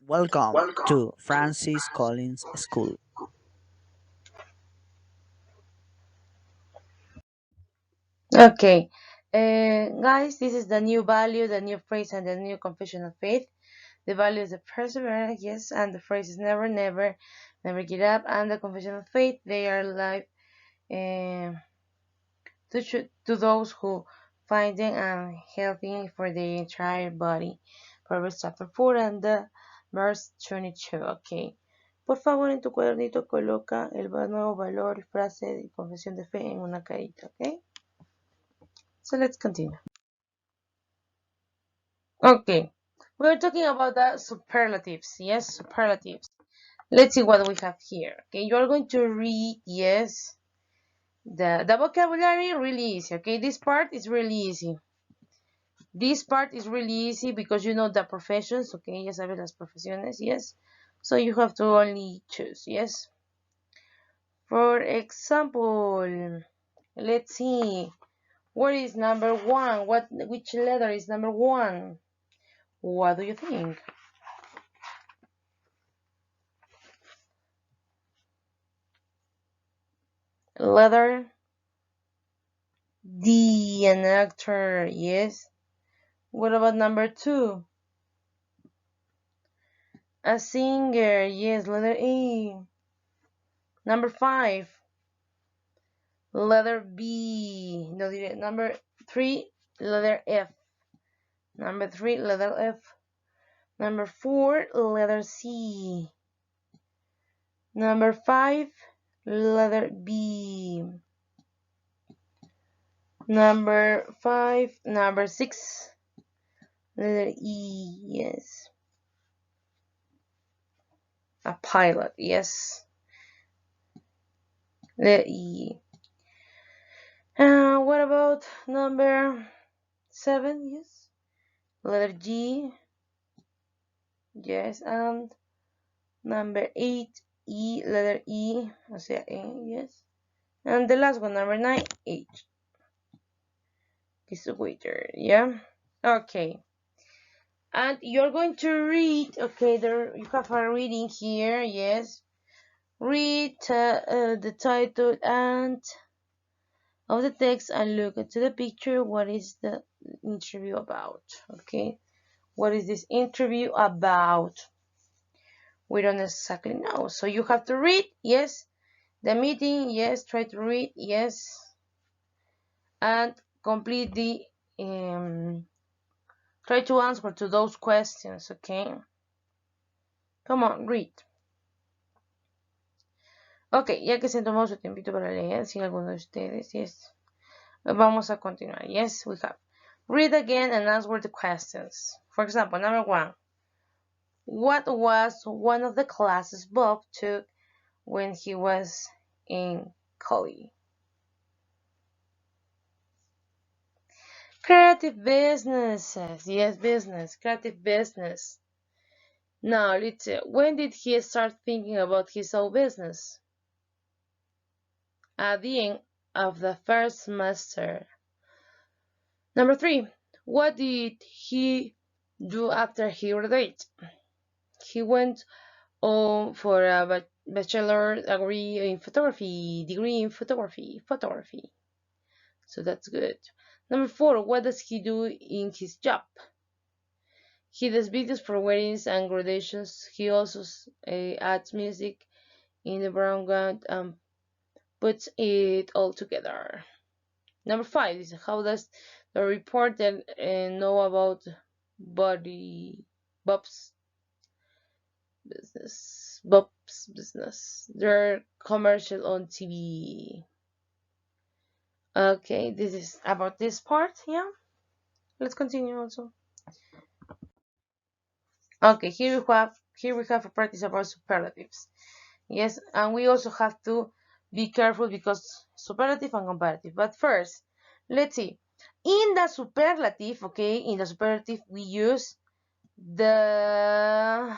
Welcome to Francis Collins School. Okay, guys, this is the new value, the new phrase, and the new confession of faith. The value is the perseverance, yes, and the phrase is never, never, never give up. And the confession of faith, they are life to those who find them and healthy for the entire body. Proverbs chapter 4 and the verse 22. Okay. Por favor, en tu cuadernito coloca el nuevo valor, frase y confesión de fe en una carita, okay? So let's continue. Okay, we're talking about the superlatives. Yes, superlatives. Let's see what we have here. Okay, you are going to read, yes, the vocabulary really easy. Okay, this part is really easy. This part is really easy because you know the professions. Okay, ya sabes las profesiones. Yes, so you have to only choose. Yes. For example, let's see. What is number one? Which letter is number one? What do you think? Letter D, an actor, yes. What about number two? A singer, yes, letter A. Number five, letter B. No, number three, letter F. Number three, letter F. Number four, letter C. Number five, letter B. Number six, letter E, yes. A pilot, yes. Letter E. What about number seven? Yes. Letter G. Yes. And number eight, E. Letter E. O sea, E. Yes. And the last one, number nine, H. Is the waiter. Yeah. Okay. And you're going to read. Okay. There you have a reading here. Yes. Read the title and of the text and look into the picture. What is the interview about? Okay. What is this interview about? We don't exactly know. So you have to read, yes. The meeting, yes. Try to read, yes. And complete the, try to answer to those questions, okay? Come on, read. Ok, ya que se tomó su tiempito para leer, si alguno de ustedes, yes. Vamos a continuar. Yes, we have. Read again and answer the questions. For example, number one. What was one of the classes Bob took when he was in college? Creative businesses. Yes, business. Creative business. Now, let's see. When did he start thinking about his own business? At the end of the first semester. Number three. What did he do after he graduated? He went on for a bachelor degree in photography. So that's good. Number four, what does he do in his job? He does videos for weddings and graduations. He also adds music in the background and puts it all together. Number five is how does the reporter know about Bob's business? Bob's business. Their commercial on TV. Okay, this is about this part. Yeah, let's continue also. Okay, here we have a practice about superlatives. Yes, and we also have to be careful because superlative and comparative. But first, let's see. In the superlative, okay, in the superlative we use the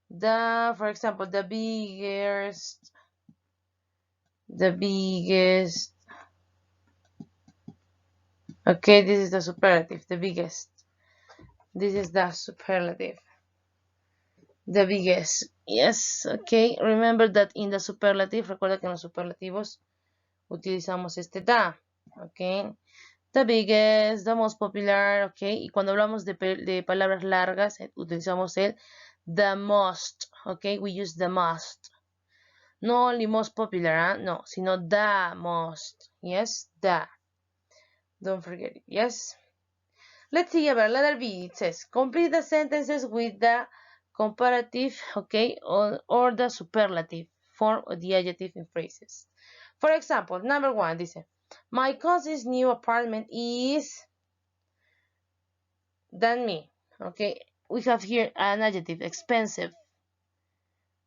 for example the biggest. Okay, this is the superlative, the biggest. This is the superlative. The biggest. Yes, okay. Remember that in the superlative, recuerda que en los superlativos utilizamos este da, ok. The biggest, the most popular, ok. Y cuando hablamos de palabras largas, utilizamos el the most, ok. We use the most. No only most popular, no, sino the most. Yes, the. Don't forget it, yes. Let's see about letter B. It says complete the sentences with the comparative, okay, or the superlative form of the adjective in phrases. For example, number one, dice, my cousin's new apartment is than me. Okay, we have here an adjective, expensive,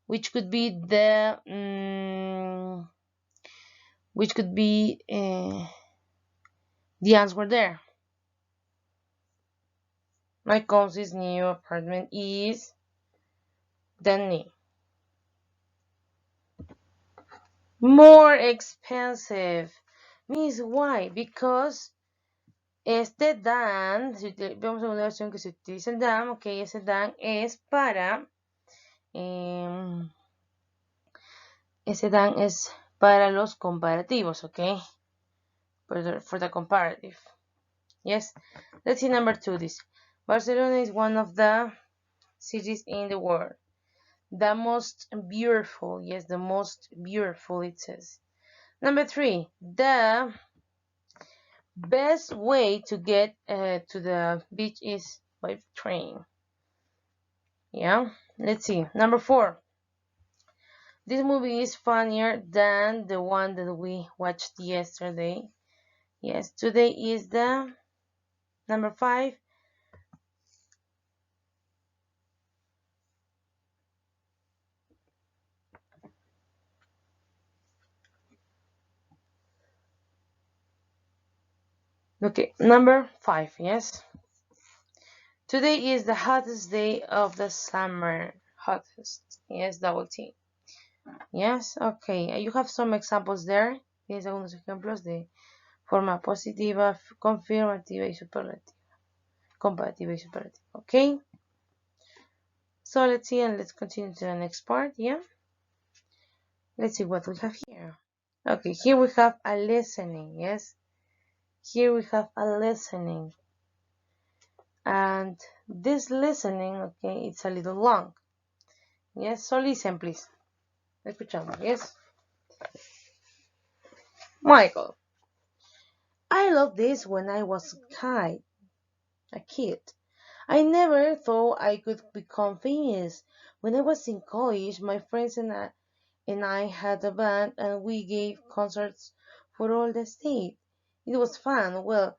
which could be the answer there. My cousin's new apartment is than me. More expensive. Means why? Because este than, si vemos en una versión que se utiliza el than, ok, ese than es para, ese than es para los comparativos, ok, for the comparative. Yes, let's see number two. This Barcelona is one of the cities in the world. The most beautiful, yes, the most beautiful, it says. Number three, the best way to get to the beach is by train. Yeah, let's see. Number four, this movie is funnier than the one that we watched yesterday. Yes, today is the number five. Okay, number five, yes. Today is the hottest day of the summer. Hottest. Yes, double T. Yes, okay. You have some examples there. Tienes algunos ejemplos de forma positiva, confirmativa y superlativa. Comparativa y superlativa. Okay. So let's see and let's continue to the next part. Yeah. Let's see what we have here. Okay, here we have a listening. Yes. Here we have a listening. And this listening, okay, it's a little long. Yes, so listen, please. Escuchamos, yes. Michael, I loved this when I was a kid. I never thought I could become famous. When I was in college, my friends and I had a band and we gave concerts for all the state. It was fun. Well,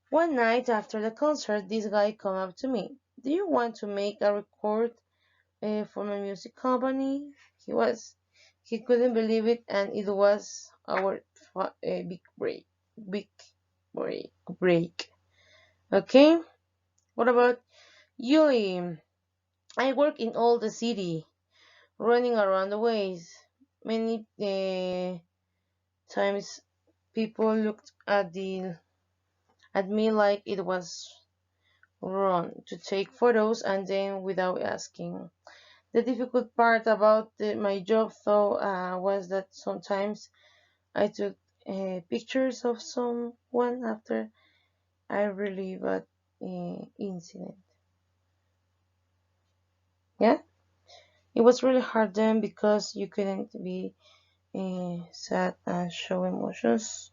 one night after the concert, this guy came up to me. Do you want to make a record for my music company? He couldn't believe it, and it was our big break. Okay, what about Yuli? I work in all the city, running around the ways. Many times people looked at me like it was wrong to take photos and then without asking. The difficult part about my job, though, was that sometimes I took pictures of someone after I really bad incident. Yeah, it was really hard then because you couldn't be sad and show emotions.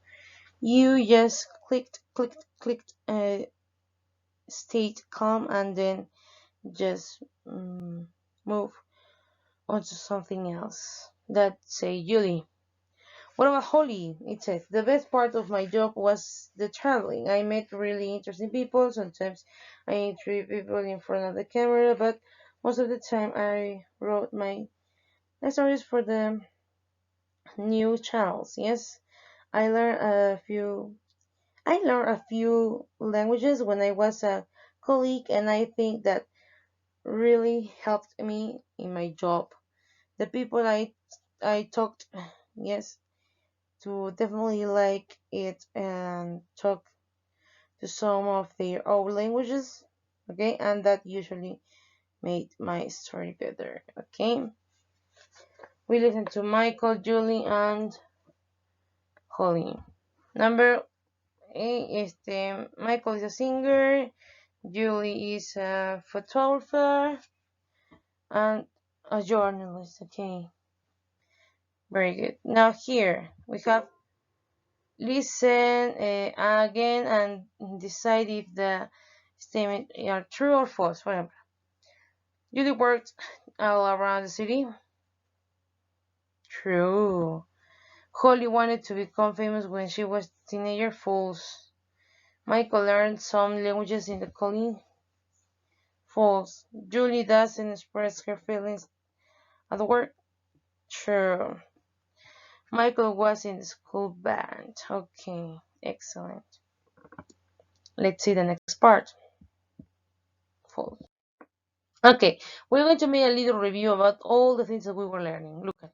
You just clicked, stayed calm, and then just move on to something else. That say Julie. What about Holly? It says the best part of my job was the traveling. I met really interesting people. Sometimes I interview people in front of the camera, but most of the time I wrote my stories for the new channels. Yes, I learned a few. I learned a few languages when I was a colleague, and I think that really helped me in my job. The people I talked, yes, to definitely like it and talk to some of their own languages, okay, and that usually made my story better. Okay. We listen to Michael, Julie, and Holly. Number eight, Michael is a singer, Julie is a photographer, and a journalist. Okay, very good. Now here we have listen again and decide if the statement are true or false. For example, Julie worked all around the city. True. Holly wanted to become famous when she was a teenager. False. Michael learned some languages in the college. False. Julie doesn't express her feelings at work. True. Michael was in the school band. Okay, excellent. Let's see the next part. False. Okay, we're going to make a little review about all the things that we were learning. Look at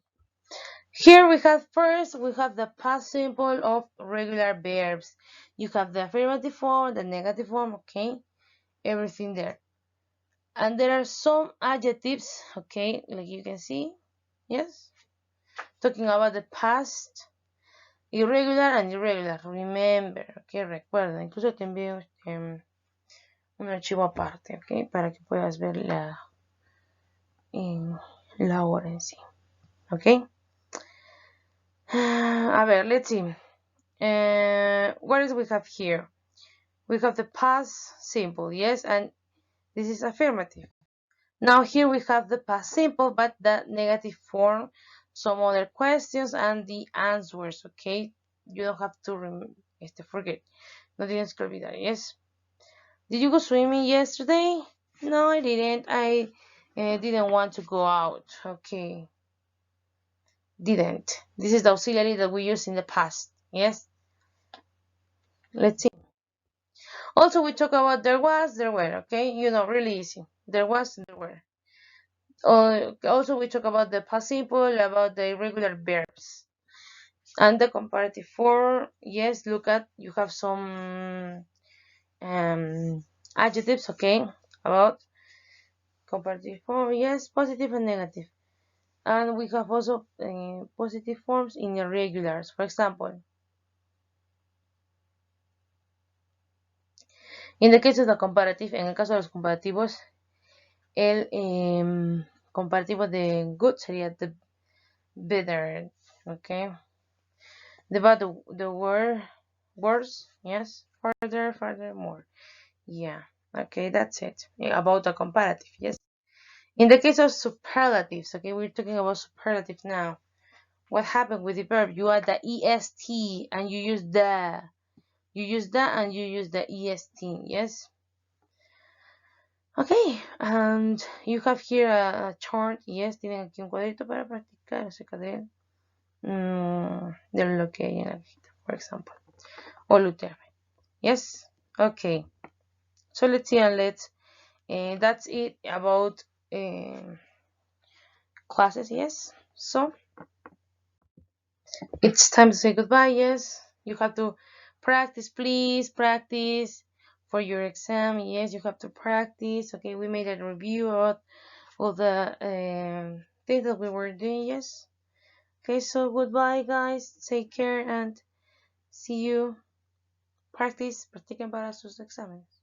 here we have first we have the past simple of regular verbs. You have the affirmative form, the negative form, okay? Everything there. And there are some adjectives, okay, like you can see. Yes. Talking about the past, irregular and irregular. Remember, ok, recuerda. Incluso te envío un archivo aparte, ok, para que puedas ver la hora en sí, ok. A ver, let's see. What do we have here? We have the past simple, yes, and this is affirmative. Now here we have the past simple, but the negative form, some other questions, and the answers, okay? You don't have to forget. No tienes que olvidar, yes? Did you go swimming yesterday? No, I didn't. I didn't want to go out. Okay. Didn't. This is the auxiliary that we use in the past, yes? Let's see. Also, we talk about there was, there were, okay? You know, really easy. There was, there were. Also, we talk about the past simple, about the irregular verbs. And the comparative form, yes, look at, you have some adjectives, okay, about comparative form, yes, positive and negative. And we have also positive forms in irregulars. For example, in the case of the comparative, en el caso de los comparativos, el comparativo de good sería the better, okay. The bad, the worse, yes, further, furthermore. Yeah, okay, that's it. Yeah, about the comparative, yes. In the case of superlatives, okay, we're talking about superlatives now. What happened with the verb? You add the est and you use the. You use that and you use the est, yes? Okay, and you have here a chart, yes, tienen aquí un cuadrito para practicar acerca de lo que hay en la hojita, for example, o Luther, yes? Okay, so let's see and that's it about classes, yes? So, it's time to say goodbye, yes? You have to practice, please, practice for your exam, yes, you have to practice. Okay, we made a review of all the things that we were doing, yes? Okay, so goodbye, guys, take care, and see you. Practice, practiquen para sus exámenes.